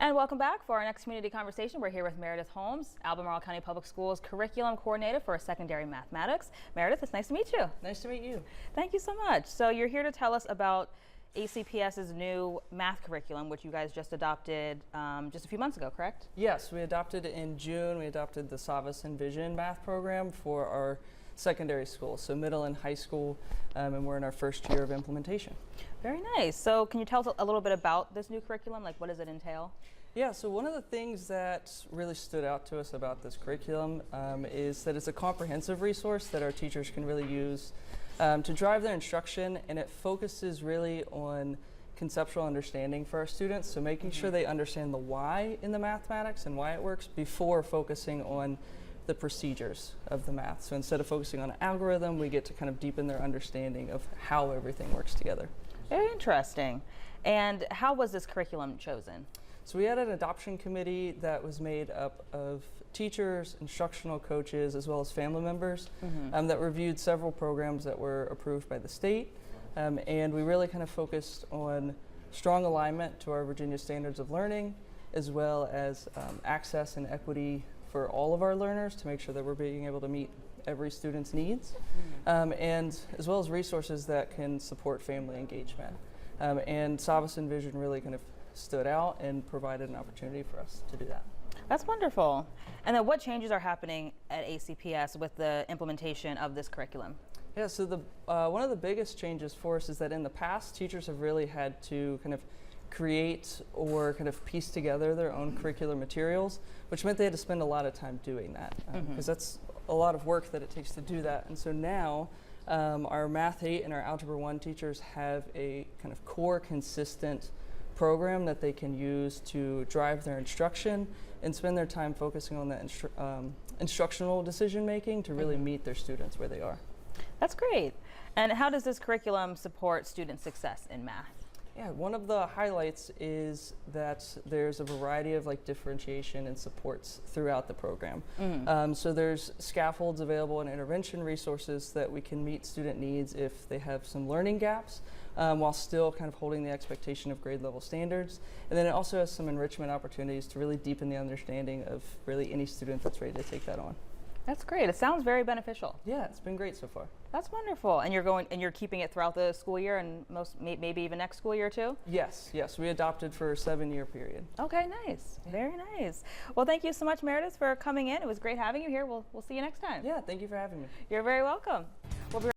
And welcome back for our next community conversation. We're here with Meredith Holmes, Albemarle County Public Schools Curriculum Coordinator for Secondary Mathematics. Meredith, it's nice to meet you. Nice to meet you. Thank you so much. So you're here to tell us about ACPS's new math curriculum, which you guys just adopted just a few months ago, correct? Yes, we adopted it in June. We adopted the Savas and Vision math program for our secondary school, so middle and high school, and we're in our first year of implementation. Very nice. So can you tell us a little bit about this new curriculum? Like, what does it entail? Yeah, so one of the things that really stood out to us about this curriculum is that it's a comprehensive resource that our teachers can really use to drive their instruction, and it focuses really on conceptual understanding for our students, so making sure they understand the why in the mathematics and why it works before focusing on the procedures of the math. So instead of focusing on an algorithm, we get to kind of deepen their understanding of how everything works together. Very interesting. And how was this curriculum chosen? So we had an adoption committee that was made up of teachers, instructional coaches, as well as family members that reviewed several programs that were approved by the state. And we really kind of focused on strong alignment to our Virginia standards of learning, as well as access and equity for all of our learners to make sure that we're being able to meet every student's needs, and as well as resources that can support family engagement. And Savas and Vision really kind of stood out and provided an opportunity for us to do that. That's wonderful. And then what changes are happening at ACPS with the implementation of this curriculum? Yeah, so one of the biggest changes for us is that in the past, teachers have really had to kind of create or kind of piece together their own curricular materials, which meant they had to spend a lot of time doing that, because that's a lot of work that it takes to do that. And so now our Math 8 and our Algebra 1 teachers have a kind of core consistent program that they can use to drive their instruction and spend their time focusing on the instructional decision making to really meet their students where they are. That's great. And how does this curriculum support student success in math? Yeah, one of the highlights is that there's a variety of differentiation and supports throughout the program. So there's scaffolds available and intervention resources that we can meet student needs if they have some learning gaps, while still kind of holding the expectation of grade level standards. And then it also has some enrichment opportunities to really deepen the understanding of really any student that's ready to take that on. That's great. It sounds very beneficial. Yeah, it's been great so far. That's wonderful. And you're keeping it throughout the school year and maybe even next school year too? Yes. We adopted for a 7-year period. Okay, nice. Yeah. Very nice. Well, thank you so much, Meredith, for coming in. It was great having you here. We'll see you next time. Yeah, thank you for having me. You're very welcome.